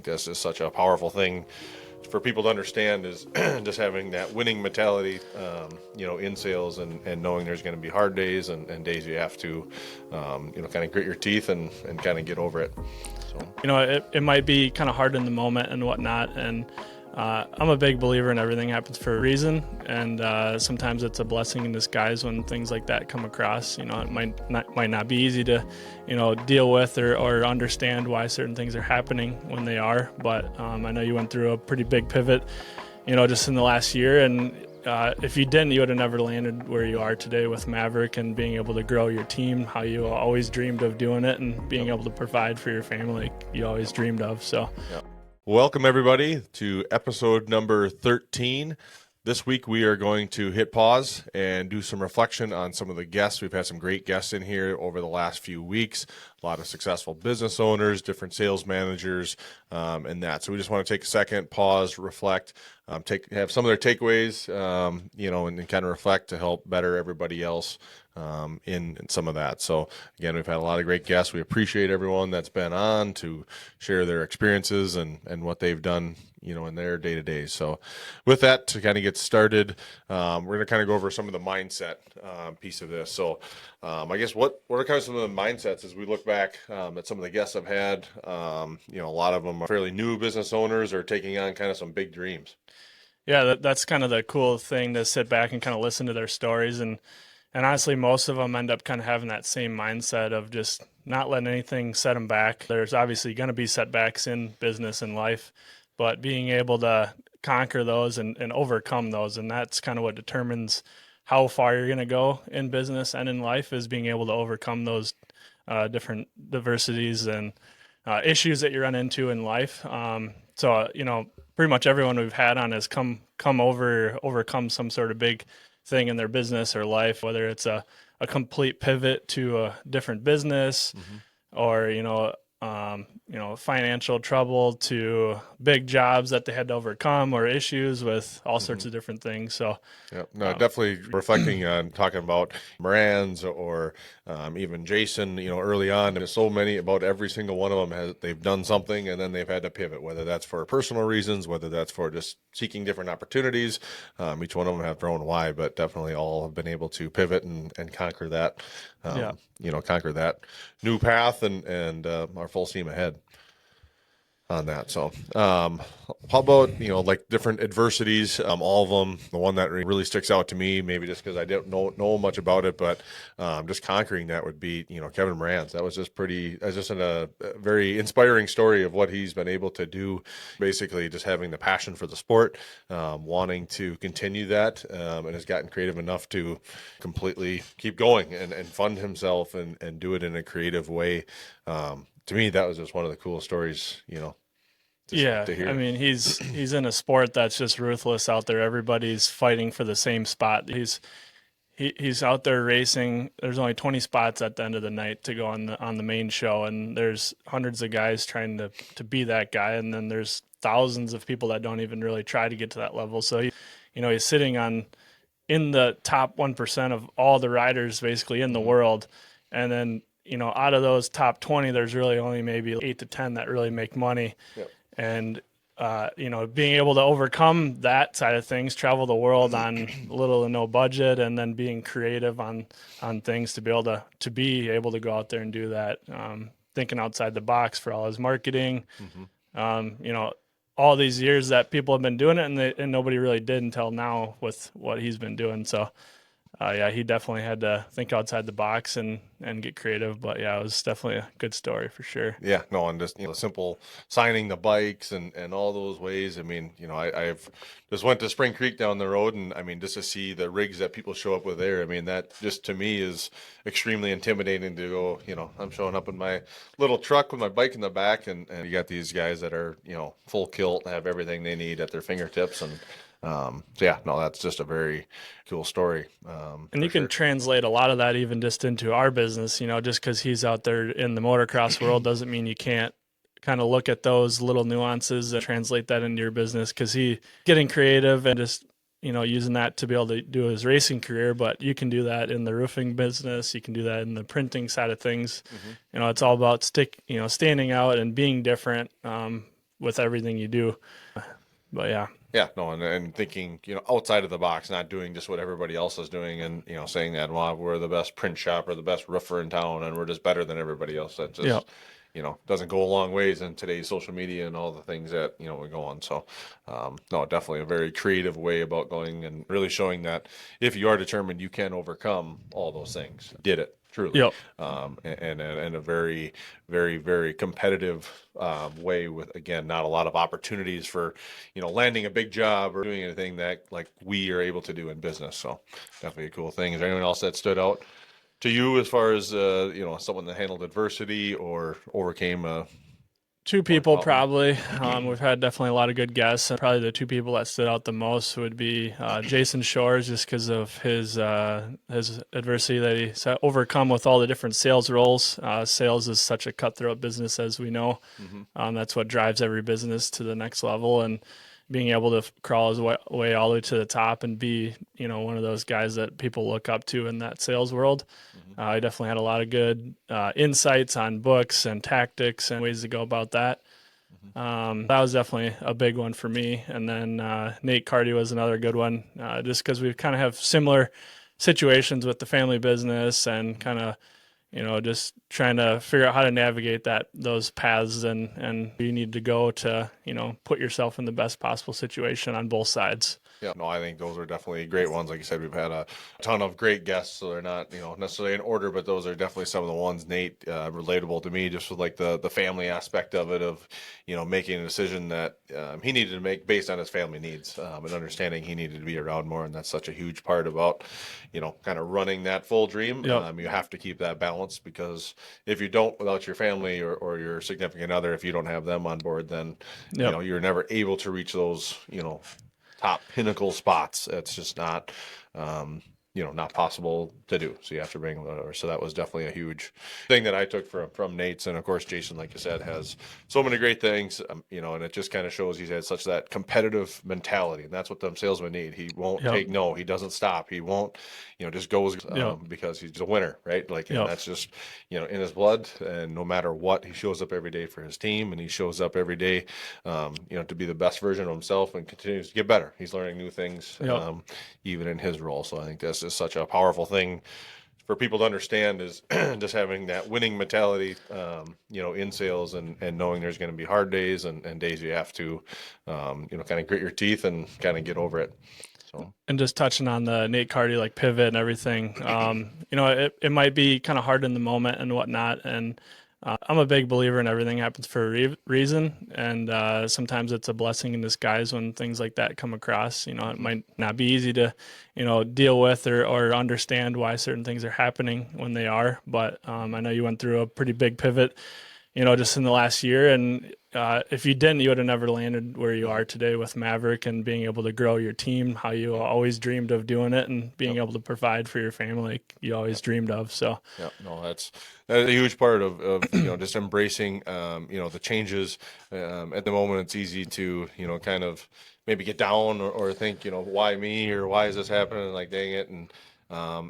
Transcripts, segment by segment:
this is such a powerful thing for people to understand, is just having that winning mentality, in sales, and knowing there's going to be hard days and days you have to, kind of grit your teeth and kind of get over it. So. It might be kind of hard in the moment and whatnot, and I'm a big believer in everything happens for a reason, and sometimes it's a blessing in disguise when things like that come across. It might not be easy to, deal with or understand why certain things are happening when they are, but I know you went through a pretty big pivot, just in the last year, and if you didn't, you would have never landed where you are today with Maverick and being able to grow your team, how you always dreamed of doing it, and being able to provide for your family you always dreamed of. So. Yep. Welcome, everybody, to episode number 13. This week, we are going to hit pause and do some reflection on some of the guests. We've had some great guests in here over the last few weeks, a lot of successful business owners, different sales managers, and that. So we just want to take a second, pause, reflect, have some of their takeaways, and kind of reflect to help better everybody else in some of that. So again, we've had a lot of great guests. We appreciate everyone that's been on to share their experiences and what they've done, in their day-to-day. So with that, to kind of get started, we're going to kind of go over some of the mindset piece of this. So I guess what are kind of some of the mindsets as we look back at some of the guests I've had? A lot of them are fairly new business owners or taking on kind of some big dreams. Yeah, that's kind of the cool thing, to sit back and kind of listen to their stories. And honestly, most of them end up kind of having that same mindset of just not letting anything set them back. There's obviously going to be setbacks in business and life, but being able to conquer those and overcome those. And that's kind of what determines how far you're going to go in business and in life, is being able to overcome those different diversities and issues that you run into in life. So, pretty much everyone we've had on has overcome some sort of big thing in their business or life, whether it's a complete pivot to a different business, or, financial trouble, to big jobs that they had to overcome, or issues with all sorts of different things. So, definitely reflecting on talking about Moran's or even Jason, early on, and there's so many, about every single one of them they've done something and then they've had to pivot, whether that's for personal reasons, whether that's for just seeking different opportunities. Each one of them have their own why, but definitely all have been able to pivot and conquer that, conquer that new path and our full steam ahead on that. So how about, like different adversities, all of them? The one that really sticks out to me, maybe just because I don't know much about it, but just conquering that would be, Kevin Moran. That was just a very inspiring story of what he's been able to do, basically just having the passion for the sport, wanting to continue that, and has gotten creative enough to completely keep going and fund himself and do it in a creative way. To me, that was just one of the coolest stories, to hear. I mean, he's in a sport that's just ruthless out there. Everybody's fighting for the same spot. He's out there racing. There's only 20 spots at the end of the night to go on the main show, and there's hundreds of guys trying to be that guy, and then there's thousands of people that don't even really try to get to that level. So he's sitting in the top 1% of all the riders basically in the world, and then out of those top 20, there's really only maybe 8 to 10 that really make money. Yep. And, being able to overcome that side of things, travel the world on little to no budget, and then being creative on things to be able to go out there and do that, thinking outside the box for all his marketing, all these years that people have been doing it, and nobody really did until now with what he's been doing. So, he definitely had to think outside the box and get creative. But it was definitely a good story for sure. Yeah, no, and just simple signing the bikes and all those ways. I mean, I've just went to Spring Creek down the road, and I mean, just to see the rigs that people show up with there. I mean, that just to me is extremely intimidating to go. I'm showing up in my little truck with my bike in the back, and you got these guys that are full kilt, have everything they need at their fingertips, and that's just a very cool story. And you can translate a lot of that even just into our business, just because he's out there in the motocross world doesn't mean you can't kind of look at those little nuances and translate that into your business, because he getting creative and just, using that to be able to do his racing career. But you can do that in the roofing business. You can do that in the printing side of things. It's all about standing out and being different, with everything you do. But yeah. Yeah, no, and thinking, outside of the box, not doing just what everybody else is doing, and saying that, well, we're the best print shop or the best roofer in town, and we're just better than everybody else. That Yeah. just, doesn't go a long ways in today's social media and all the things that we go on. So, no, definitely a very creative way about going and really showing that if you are determined, you can overcome all those things. Did it. Truly, Yep. and a very, very, very competitive way with, again, not a lot of opportunities for, landing a big job or doing anything that like we are able to do in business. So definitely a cool thing. Is there anyone else that stood out to you as far as, someone that handled adversity or overcame Two one people problem? probably. We've had definitely a lot of good guests. Probably the two people that stood out the most would be Jason Shores, just because of his adversity that he overcome with all the different sales roles. Sales is such a cutthroat business, as we know. That's what drives every business to the next level, and being able to crawl his way all the way to the top and be, one of those guys that people look up to in that sales world. I definitely had a lot of good insights on books and tactics and ways to go about that. That was definitely a big one for me. And then Nate Cardy was another good one, just because we kind of have similar situations with the family business and kind of, just trying to figure out how to navigate those paths and you need to go to, put yourself in the best possible situation on both sides. Yeah, no, I think those are definitely great ones. Like you said, we've had a ton of great guests, so they're not, necessarily in order, but those are definitely some of the ones, Nate, relatable to me, just with like the family aspect of it, of, making a decision that he needed to make based on his family needs, and understanding he needed to be around more. And that's such a huge part about, kind of running that full dream. Yep. You have to keep that balance, because if you don't, without your family or your significant other, if you don't have them on board, then, Yep. you're never able to reach those, top pinnacle spots. It's just not, not possible to do. So you have to bring them over. So that was definitely a huge thing that I took from Nate's. And of course, Jason, like you said, has so many great things, and it just kind of shows he's had such that competitive mentality. And that's what them salesmen need. He won't Yep. take no. He doesn't stop. He won't, just goes Yep. because he's a winner, right? Like, and Yep. that's just, in his blood. And no matter what, he shows up every day for his team, and he shows up every day, to be the best version of himself and continues to get better. He's learning new things, Yep. even in his role. So I think that's just such a powerful thing for people to understand, is just having that winning mentality, in sales, and knowing there's going to be hard days and days you have to, kind of grit your teeth and kind of get over it. So. And just touching on the Nate Cardy, like pivot and everything, it might be kind of hard in the moment and whatnot. And I'm a big believer in everything happens for a reason. And sometimes it's a blessing in disguise when things like that come across. It might not be easy to, deal with or understand why certain things are happening when they are. But I know you went through a pretty big pivot, just in the last year. And if you didn't, you would have never landed where you are today with Maverick and being able to grow your team, how you always dreamed of doing it, and being able to provide for your family like you always dreamed of. So, yeah, no, that's a huge part of just embracing, the changes. At the moment, it's easy to, kind of maybe get down or think, why me, or why is this happening? Like, dang it. And,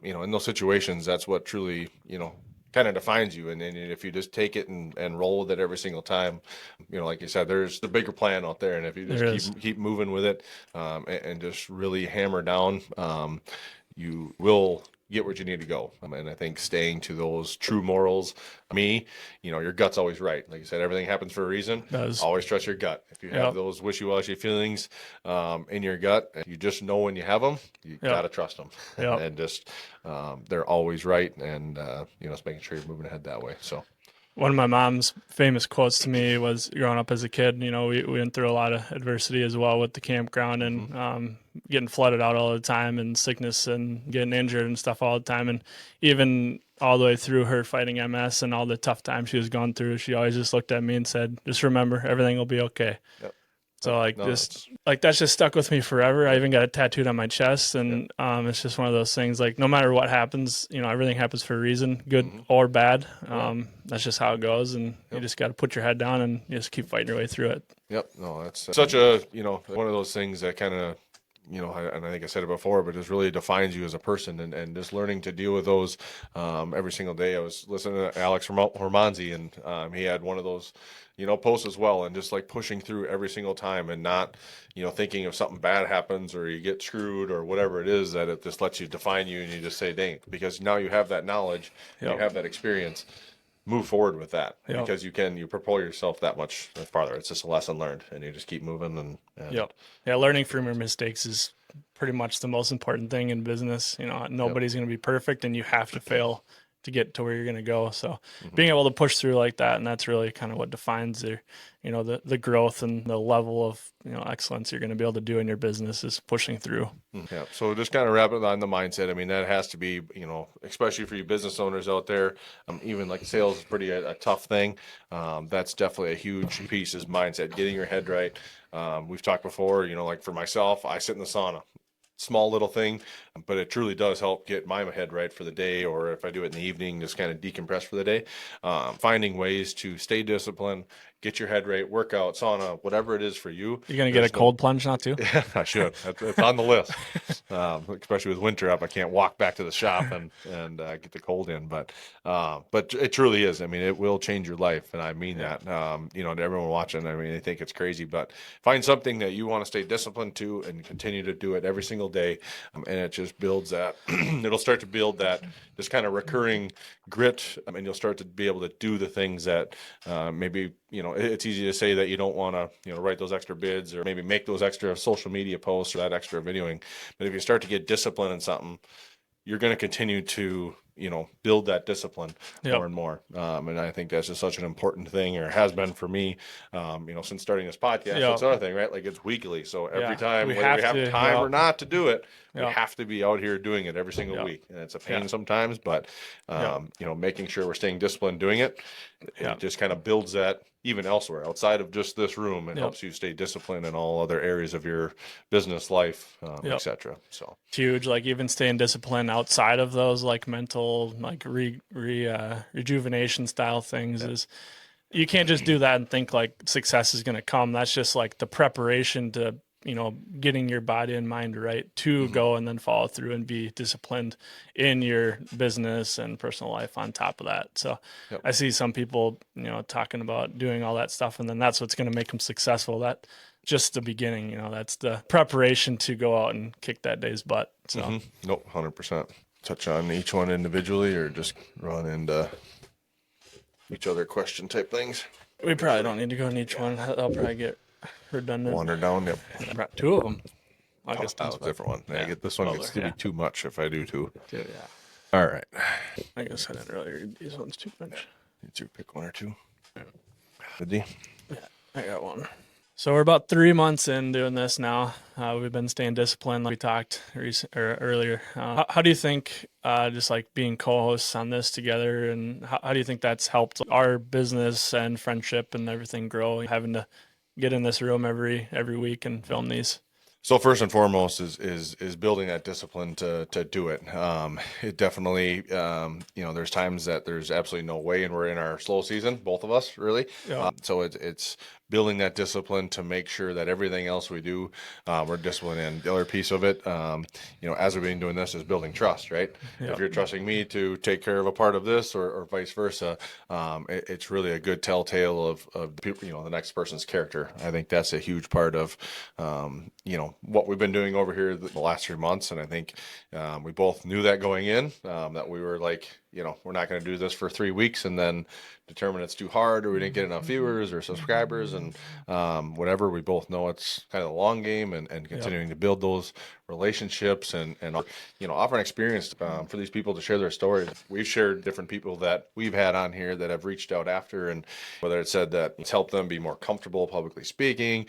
in those situations, that's what truly, kind of defines you. And if you just take it and roll with it every single time, like you said, there's the bigger plan out there. And if you just keep moving with it, and just really hammer down, you will get where you need to go. And I think staying to those true morals, your gut's always right. Like you said, everything happens for a reason. Always trust your gut. If you have those wishy-washy feelings in your gut, you just know when you have them, you got to trust them. And just, they're always right. And, it's making sure you're moving ahead that way. So. One of my mom's famous quotes to me was, growing up as a kid, we went through a lot of adversity as well with the campground and getting flooded out all the time, and sickness and getting injured and stuff all the time. And even all the way through her fighting MS and all the tough times she was going through, she always just looked at me and said, just remember, everything will be okay. Yep. So that's just stuck with me forever. I even got it tattooed on my chest, and it's just one of those things. Like, no matter what happens, everything happens for a reason, good or bad. That's just how it goes, and you just got to put your head down and just keep fighting your way through it. Yep. No, that's such a one of those things that kind of and I think I said it before, but just really defines you as a person, and just learning to deal with those every single day. I was listening to Alex Hormanzi, and he had one of those, posts as well, and just like pushing through every single time and not, thinking if something bad happens or you get screwed or whatever it is, that it just lets you define you and you just say, dang, because now you have that knowledge, you Yep. have that experience, move forward with that Yep. because you propel yourself that much farther. It's just a lesson learned, and you just keep moving and Yep. Yeah, learning from your mistakes is pretty much the most important thing in business. Nobody's going to be perfect, and you have to fail to get to where you're going to go. So being able to push through like that, and that's really kind of what defines the growth and the level of, excellence you're going to be able to do in your business is pushing through. Yeah. So just kind of wrap it on the mindset. I mean, that has to be, especially for you business owners out there, even like sales is pretty a tough thing. That's definitely a huge piece is mindset, getting your head right. We've talked before, like for myself, I sit in the sauna. Small little thing, but it truly does help get my head right for the day, or if I do it in the evening, just kind of decompress for the day. Finding ways to stay disciplined, get your head right, work out, sauna, whatever it is for you. You're going to get a cold plunge now too? Yeah, I should. It's on the list. Especially with winter up, I can't walk back to the shop and get the cold in. But it truly is. I mean, it will change your life, and I mean that. To everyone watching, I mean, they think it's crazy, but find something that you want to stay disciplined to and continue to do it every single day, and it just builds that. It'll start to build that just kind of recurring grit, and you'll start to be able to do the things that maybe. It's easy to say that you don't want to, write those extra bids or maybe make those extra social media posts or that extra videoing. But if you start to get discipline in something, you're going to continue to, build that discipline more and more. And I think that's just such an important thing, or has been for me, since starting this podcast. That's another thing, right? Like it's weekly. So every time, whether we have time or not to do it, we have to be out here doing it every single week. And it's a pain sometimes, but, making sure we're staying disciplined doing it, it just kind of builds that even elsewhere outside of just this room. It helps you stay disciplined in all other areas of your business life, etc. So it's huge. Like even staying disciplined outside of those like mental, like rejuvenation style things is you can't just do that and think like success is going to come. That's just like the preparation to, getting your body and mind right to go and then follow through and be disciplined in your business and personal life on top of that. So I see some people, talking about doing all that stuff, and then that's what's going to make them successful. That just the beginning, that's the preparation to go out and kick that day's butt. So Nope, 100%. Touch on each one individually or just run into each other question type things? We probably don't need to go in each one. I'll probably get redundant. Wander down. Yep. Two of them. Augustin's a different one. Yeah, this one gets to be too much if I do too. Yeah. All right. I guess I didn't earlier. These ones too much. Need to pick one or two. Ready? Yeah, I got one. So we're about 3 months in doing this now. We've been staying disciplined, like we talked earlier. How do you think, just like being co-hosts on this together, and how do you think that's helped our business and friendship and everything grow? Having to get in this room every week and film these. So first and foremost is building that discipline to do it. It definitely, there's times that there's absolutely no way, and we're in our slow season, both of us really. Yeah. So it's building that discipline to make sure that everything else we do, we're disciplined in. The other piece of it, as we've been doing this, is building trust, right? Yep. If you're trusting me to take care of a part of this or vice versa, it's really a good telltale of the next person's character. I think that's a huge part of, what we've been doing over here the last 3 months. And I think we both knew that going in, that we were like, we're not going to do this for 3 weeks and then determine it's too hard or we didn't get enough viewers or subscribers and whatever. We both know it's kind of the long game and continuing to build those relationships and offer an experience for these people to share their stories. We've shared different people that we've had on here that have reached out after, and whether it said that it's helped them be more comfortable publicly speaking,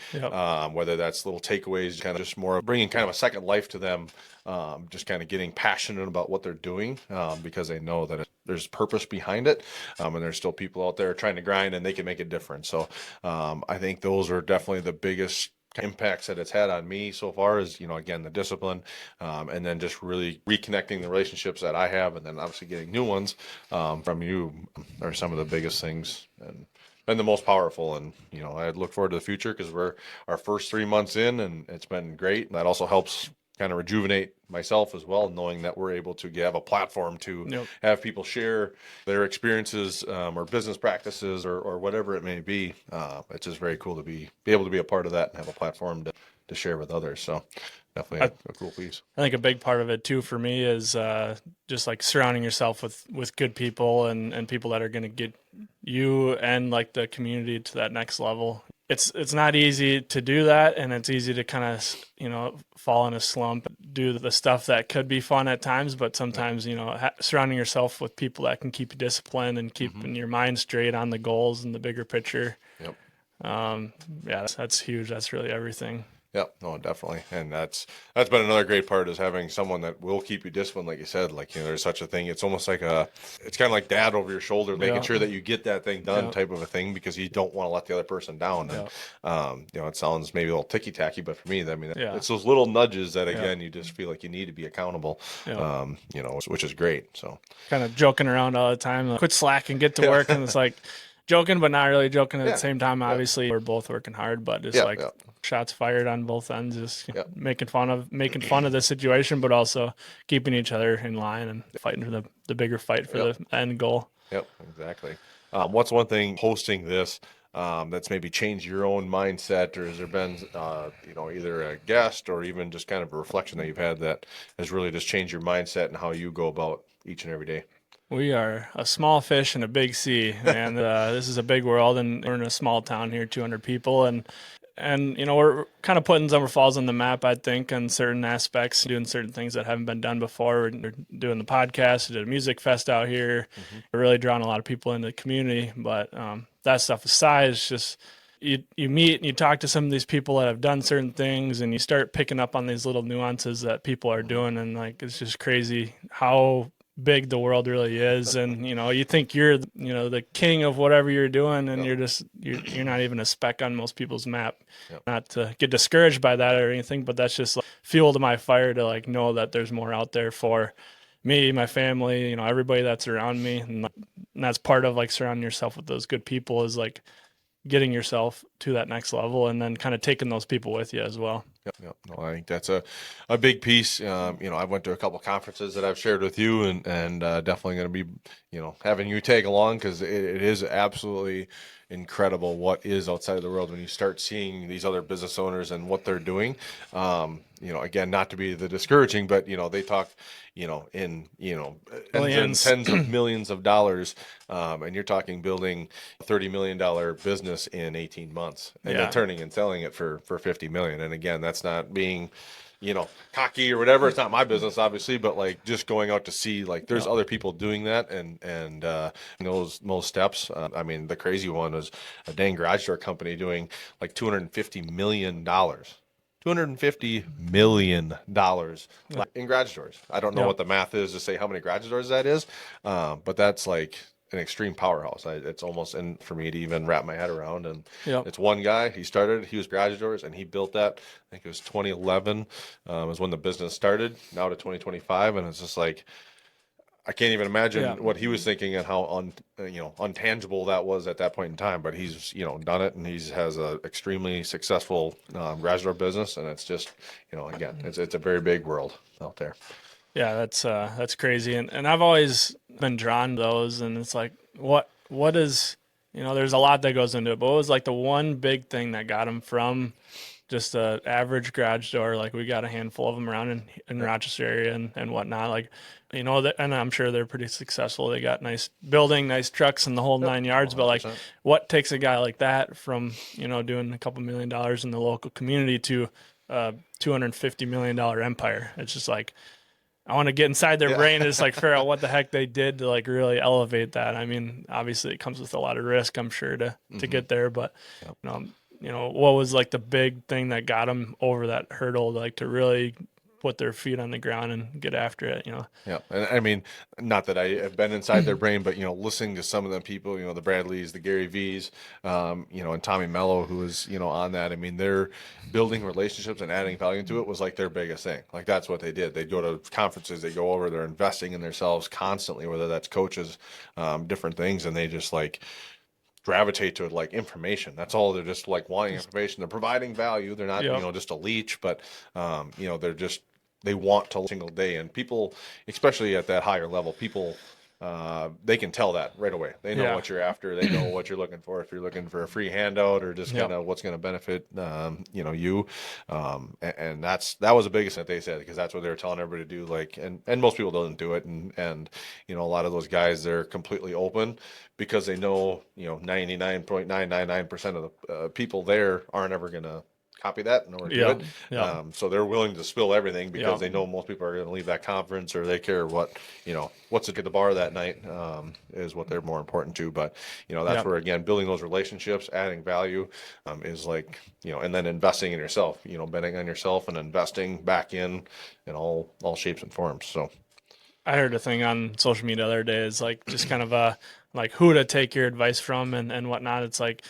whether that's little takeaways, kind of just more bringing kind of a second life to them, just kind of getting passionate about what they're doing because they know that there's purpose behind it, and there's still people out there trying to grind and they can make a difference. So I think those are definitely the biggest impacts that it's had on me so far is, again, the discipline, and then just really reconnecting the relationships that I have, and then obviously getting new ones from you are some of the biggest things. And and the most powerful. And, I look forward to the future because we're our first 3 months in, and it's been great. That also helps kind of rejuvenate myself as well, knowing that we're able to have a platform to Yep. have people share their experiences, or business practices, or whatever it may be. It's just very cool to be able to be a part of that and have a platform to share with others. So definitely a cool piece. I think a big part of it too for me is just like surrounding yourself with good people and people that are going to get you and like the community to that next level. It's not easy to do that, and it's easy to kind of fall in a slump, do the stuff that could be fun at times, but sometimes surrounding yourself with people that can keep you disciplined and keeping your mind straight on the goals and the bigger picture. Yep. Yeah, that's huge. That's really everything. Yeah, no, definitely. And that's been another great part, is having someone that will keep you disciplined. Like you said, like, there's such a thing. It's almost like it's kind of like dad over your shoulder, making Yeah. sure that you get that thing done, Yeah. type of a thing, because you don't want to let the other person down. And, it sounds maybe a little ticky tacky, but for me, I mean, Yeah. it's those little nudges that, again, you just feel like you need to be accountable, Yeah. which is great. So Kind of joking around all the time, like, quit slacking, get to work. And it's like joking, but not really joking at the same time. Obviously, we're both working hard, but just like shots fired on both ends, just making fun of the situation, but also keeping each other in line and fighting for the bigger fight for the end goal. Yep, exactly. What's one thing hosting this that's maybe changed your own mindset, or has there been, either a guest or even just kind of a reflection that you've had that has really just changed your mindset and how you go about each and every day? We are a small fish in a big sea, and this is a big world, and we're in a small town here, 200 people, and we're kind of putting Summer Falls on the map, I think, on certain aspects, doing certain things that haven't been done before. We're doing the podcast, we did a music fest out here. We're really drawing a lot of people into the community, but that stuff aside, it's just you meet and you talk to some of these people that have done certain things, and you start picking up on these little nuances that people are doing, and like it's just crazy how big the world really is. And you think you're the king of whatever you're doing, and you're not even a speck on most people's map. Not to get discouraged by that or anything, but that's just like fuel to my fire to like know that there's more out there for me, my family, everybody that's around me. And that's part of like surrounding yourself with those good people, is like getting yourself to that next level and then kind of taking those people with you as well. Yep. No, I think that's a big piece. I went to a couple conferences that I've shared with you, and definitely going to be, having you tag along, because it is absolutely incredible what is outside of the world when you start seeing these other business owners and what they're doing. Again, not to be the discouraging, but they talk, in tens of millions of dollars, and you're talking building $30 million business in 18 months, and then turning and selling it for 50 million. And again, that's not being cocky or whatever. It's not my business, obviously, but like just going out to see, like, there's other people doing that, and those steps. I mean, the crazy one was a dang garage door company doing like $250 million. $250 million in garage doors. I don't know what the math is to say how many garage doors that is, but that's like an extreme powerhouse. It's almost, and for me to even wrap my head around. And it's one guy. He was garage doors, and he built that. I think it was 2011 was when the business started. Now to 2025, and it's just like, I can't even imagine what he was thinking and how untangible that was at that point in time. But he's done it, and has a extremely successful garage door business, and it's just again, it's a very big world out there. Yeah, that's crazy, and I've always been drawn to those, and it's like what is there's a lot that goes into it, but what was like the one big thing that got him from just a average garage door? Like, we got a handful of them around in Rochester area and whatnot. Like, and I'm sure they're pretty successful. They got nice building, nice trucks, and the whole 9 yards. 100%. But like, what takes a guy like that from doing a couple $1 million in the local community to $250 million empire? It's just like, I want to get inside their brain and just like figure out what the heck they did to like really elevate that. I mean, obviously it comes with a lot of risk, I'm sure, to get there, but what was like the big thing that got them over that hurdle, like to really put their feet on the ground and get after it, Yeah. And I mean, not that I have been inside their brain, but, listening to some of them people, the Bradleys, the Gary V's, and Tommy Mello, who was, on that. I mean, they're building relationships and adding value to it was like their biggest thing. Like, that's what they did. They'd go to conferences, they go over, they're investing in themselves constantly, whether that's coaches, different things. And they just like gravitate to like information. That's all. They're just like wanting information. They're providing value. They're not, Yep. just a leech, but they want to single day. And people, especially at that higher level, people, they can tell that right away. They know Yeah. what you're after. They know what you're looking for. If you're looking for a free handout or just kind Yep. of what's going to benefit, you. And that was the biggest that they said, because that's what they were telling everybody to do. Like, and most people don't do it. And a lot of those guys, they're completely open because they know, 99.999% of the people there aren't ever going to copy that nor do Yeah. it. Yeah. So they're willing to spill everything because Yeah. they know most people are going to leave that conference, or they care what's at the bar that night, is what they're more important to. But, that's Yeah. where, again, building those relationships, adding value, is like, and then investing in yourself, betting on yourself and investing back in all shapes and forms. So. I heard a thing on social media the other day is like just kind of like who to take your advice from and whatnot. It's like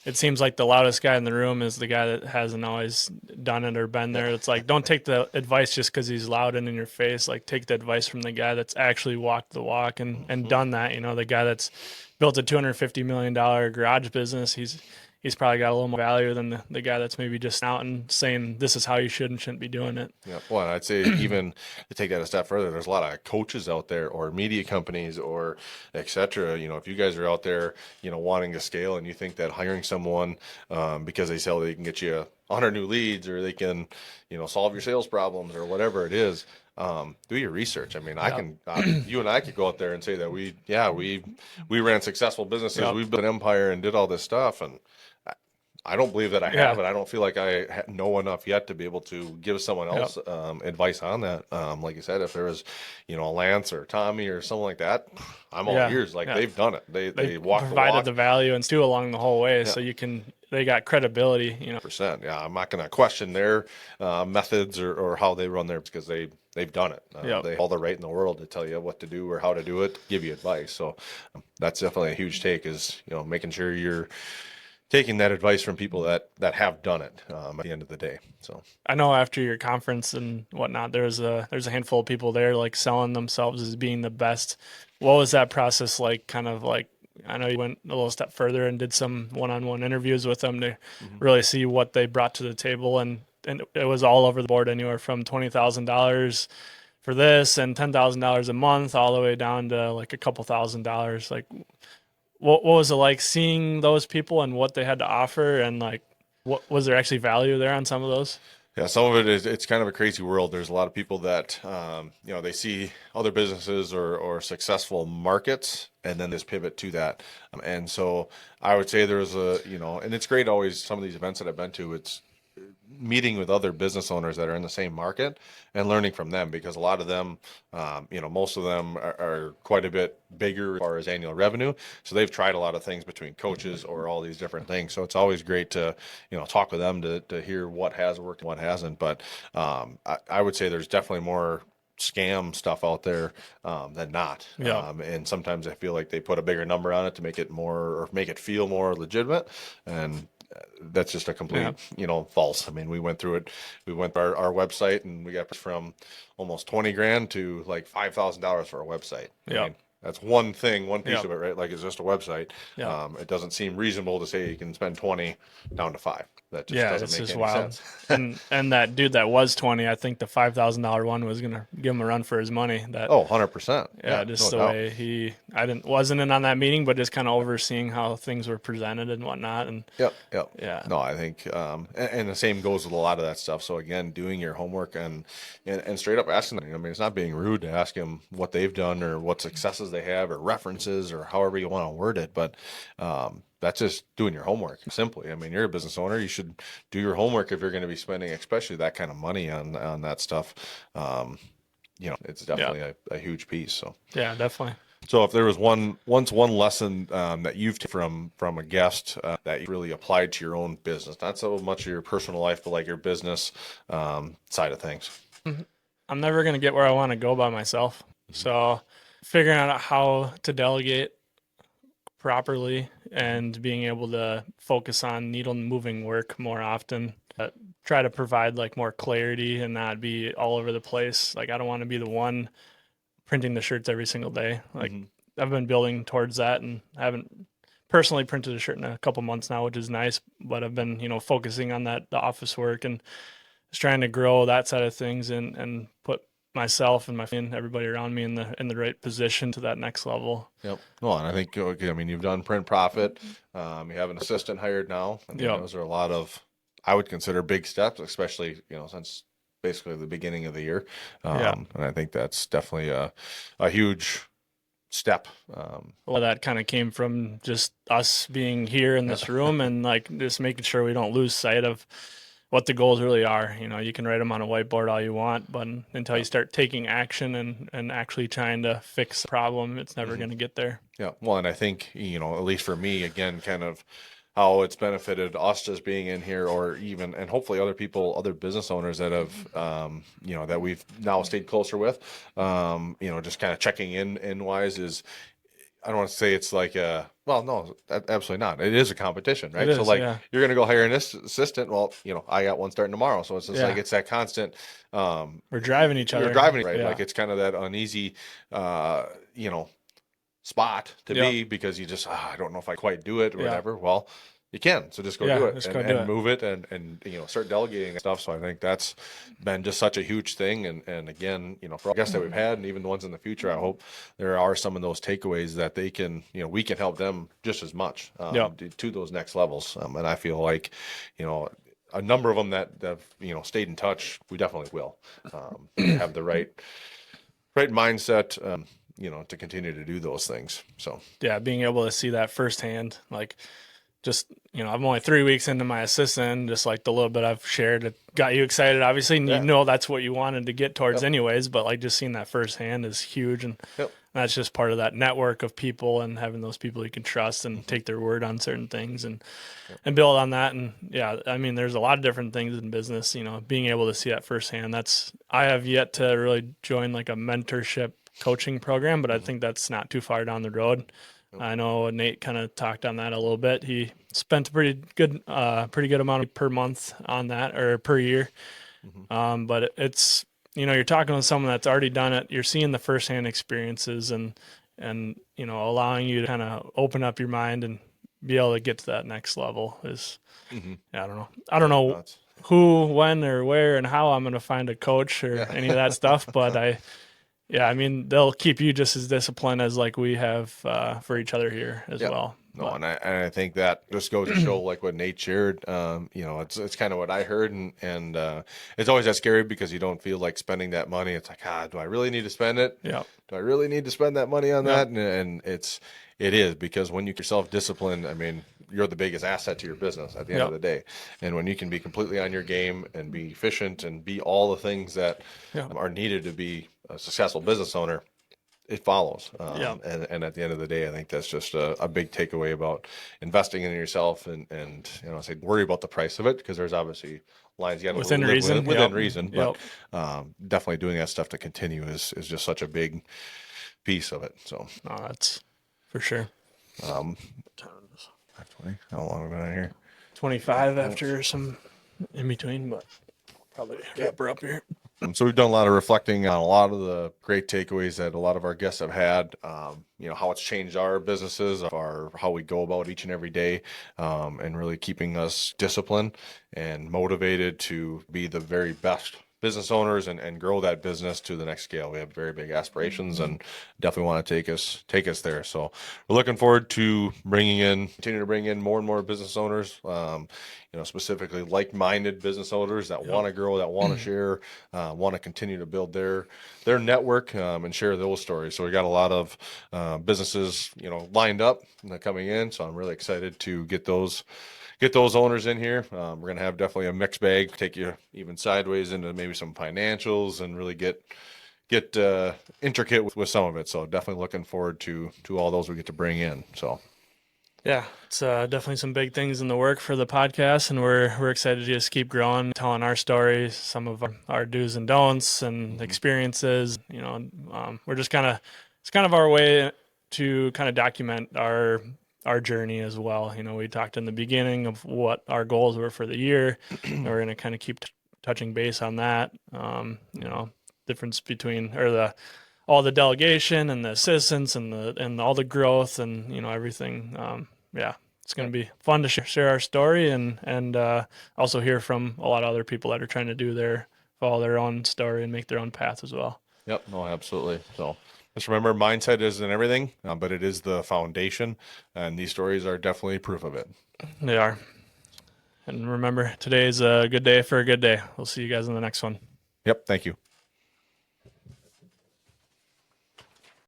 it seems like the loudest guy in the room is the guy that hasn't always done it or been there. It's like don't take the advice just because he's loud and in your face. Like take the advice from the guy that's actually walked the walk and done that. The guy that's built a $250 million garage business. He's probably got a little more value than the guy that's maybe just out and saying this is how you should and shouldn't be doing it. Yeah, well, I'd say even to take that a step further, there's a lot of coaches out there or media companies or et cetera. If you guys are out there, wanting to scale, and you think that hiring someone, because they sell, they can get you 100 new leads, or they can, solve your sales problems or whatever it is, do your research. I mean, you and I could go out there and say that we ran successful businesses, Yep. we've built an empire and did all this stuff, and I don't believe that I have it. I don't feel like I know enough yet to be able to give someone else advice on that. Like you said, if there was, a Lance or Tommy or someone like that, I'm all ears. Like they've done it. They walked provided the walk. the value and still along the whole way, so they got credibility. Percent. Yeah, I'm not going to question their methods or how they run theirs, because they've done it. They have all the right in the world to tell you what to do or how to do it, give you advice. So that's definitely a huge take, is making sure you're taking that advice from people that have done it, at the end of the day. So I know after your conference and whatnot, there's a handful of people there like selling themselves as being the best. What was that process like? Kind of like, I know you went a little step further and did some one-on-one interviews with them to really see what they brought to the table, and it was all over the board, anywhere from $20,000 for this and $10,000 a month, all the way down to like a couple $1,000s. Like, what was it like seeing those people and what they had to offer, and like what was there actually value there on some of those? yeah, some of it is, it's kind of a crazy world. There's a lot of people that, they see other businesses or successful markets, and then this pivot to that. And so I would say there's and it's great always, some of these events that I've been to, it's meeting with other business owners that are in the same market and learning from them, because a lot of them, most of them are quite a bit bigger as far as annual revenue. So they've tried a lot of things between coaches or all these different things. So it's always great to, talk with them to hear what has worked and what hasn't. But I would say there's definitely more scam stuff out there than not. Yeah. And sometimes I feel like they put a bigger number on it to make it more, or make it feel more legitimate. And that's just a complete, false. I mean, we went through it. We went to our website, and we got from almost 20 grand to like $5,000 for a website. I mean, that's one thing, one piece of it, right? Like, it's just a website. It doesn't seem reasonable to say you can spend 20 down to 5. That just doesn't make any wild. sense. and that dude that was 20, I think the $5,000 one was gonna give him a run for his money. That 100%. just the way wasn't in on that meeting, but just kind of overseeing how things were presented and whatnot. And Yep. yeah, No, I think, and the same goes with a lot of that stuff. So again, doing your homework and straight up asking them. I mean, it's not being rude to ask them what they've done or what successes they have or references or however you want to word it. But that's just doing your homework. Simply, I mean, you're a business owner. You should do your homework if you're going to be spending, especially that kind of money on that stuff. It's definitely a huge piece. So yeah, definitely. So if there was one lesson that you've taken from a guest that you really applied to your own business, not so much your personal life, but like your business side of things. I'm never going to get where I want to go by myself. So figuring out how to delegate properly and being able to focus on needle moving work more often. Try to provide like more clarity and not be all over the place. Like, I don't want to be the one printing the shirts every single day. Like, I've been building towards that and haven't personally printed a shirt in a couple months now, which is nice. But I've been, you know, focusing on the office work and just trying to grow that side of things and put myself and and everybody around me in the right position to that next level. Yep. Well, and I think, okay, I mean, you've done Print Profit. You have an assistant hired now. I mean, Yep. those are a lot of, I would consider big steps, especially, you know, since basically the beginning of the year. Yeah. And I think that's definitely a huge step. A lot of that kind of came from just us being here in this room and like just making sure we don't lose sight of what the goals really are. You know, you can write them on a whiteboard all you want, but until you start taking action and actually trying to fix the problem, it's never going to get there. Yeah. Well, and I think, you know, at least for me, again, kind of how it's benefited us just being in here, or even, and hopefully other people, other business owners that have, you know, that we've now stayed closer with, you know, just kind of checking in wise is, I don't want to say it's like well, no, absolutely not. It is a competition, right? It So is, like yeah. you're going to go hire an assistant. Well, you know, I got one starting tomorrow. So it's just Yeah. like, it's that constant, We're driving each other. you're driving, right? Yeah. Like it's kind of that uneasy, you know, spot to Yep. be, because you just, I don't know if I quite do it or Yeah. whatever. Well, you can, so just go Yeah, do it just and, go do it. move it and you know, start delegating and stuff. So I think that's been just such a huge thing. And again, you know, for all guests that we've had and even the ones in the future, I hope there are some of those takeaways that they can, you know, we can help them just as much Yep. to those next levels. And I feel like, you know, a number of them that have, you know, stayed in touch, we definitely will have the right mindset, you know, to continue to do those things. So Yeah, being able to see that firsthand, like just, you know, I'm only 3 weeks into my assistant, just like the little bit I've shared, it got you excited, obviously, and you know that's what you wanted to get towards anyways, but like just seeing that firsthand is huge, and that's just part of that network of people and having those people you can trust and take their word on certain things and build on that. And yeah, I mean, there's a lot of different things in business, you know, being able to see that firsthand. I have yet to really join like a mentorship coaching program, but I think that's not too far down the road. I know Nate kind of talked on that a little bit. He spent a pretty good amount per month on that, or per year. But it's, you know, you're talking with someone that's already done it. You're seeing the firsthand experiences and, you know, allowing you to kind of open up your mind and be able to get to that next level is, I don't know. I don't know who, when, or where, and how I'm going to find a coach or any of that stuff, but yeah, I mean, they'll keep you just as disciplined as like we have for each other here as well. No, and I think that just goes to show, like what Nate shared. You know, it's kind of what I heard, and it's always that scary because you don't feel like spending that money. It's like, do I really need to spend it? Yeah. Do I really need to spend that money on that? And it is, because when you keep yourself disciplined, I mean, you're the biggest asset to your business at the end of the day. And when you can be completely on your game and be efficient and be all the things that are needed to be a successful business owner, it follows. And at the end of the day, I think that's just a big takeaway about investing in yourself, and you know, say worry about the price of it, because there's obviously lines you got to Within live reason. within reason. But definitely doing that stuff to continue is just such a big piece of it. So that's for sure. 5:20. How long have we been out here? 25 after some in between, but probably wrap her up here. So we've done a lot of reflecting on a lot of the great takeaways that a lot of our guests have had. You know, how it's changed our businesses, how we go about each and every day, and really keeping us disciplined and motivated to be the very best business owners and grow that business to the next scale. We have very big aspirations and definitely want to take us there. So we're looking forward to continue to bring in more and more business owners, you know, specifically like-minded business owners that want to grow, that want to share, want to continue to build their network, and share those stories. So we got a lot of businesses, you know, lined up and coming in. So I'm really excited to get those owners in here. We're going to have definitely a mixed bag, take you even sideways into maybe some financials and really get intricate with some of it. So definitely looking forward to all those we get to bring in. So yeah, it's definitely some big things in the work for the podcast, and we're excited to just keep growing, telling our stories, some of our do's and don'ts and experiences. You know, we're just it's kind of our way to kind of document our journey as well. You know, we talked in the beginning of what our goals were for the year, and we're going to kind of keep touching base on that. You know, difference between all the delegation and the assistants and all the growth and, you know, everything yeah, it's going to be fun to share our story and also hear from a lot of other people that are trying to follow their own story and make their own path as well. Yep, no, absolutely. So just remember, mindset isn't everything, but it is the foundation, and these stories are definitely proof of it. They are. And remember, today's a good day for a good day. We'll see you guys in the next one. Yep, thank you.